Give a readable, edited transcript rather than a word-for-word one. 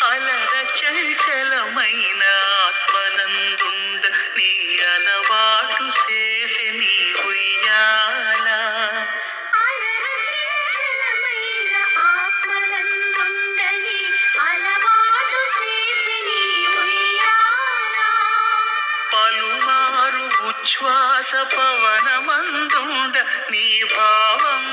అలర చంచలమైన ఆత్మనందుండ నీ అలవాటు చేసి నీ ఉయ్యాల పలుమారు ఉచ్ఛ్వాస పవనమందుండ నీ భావం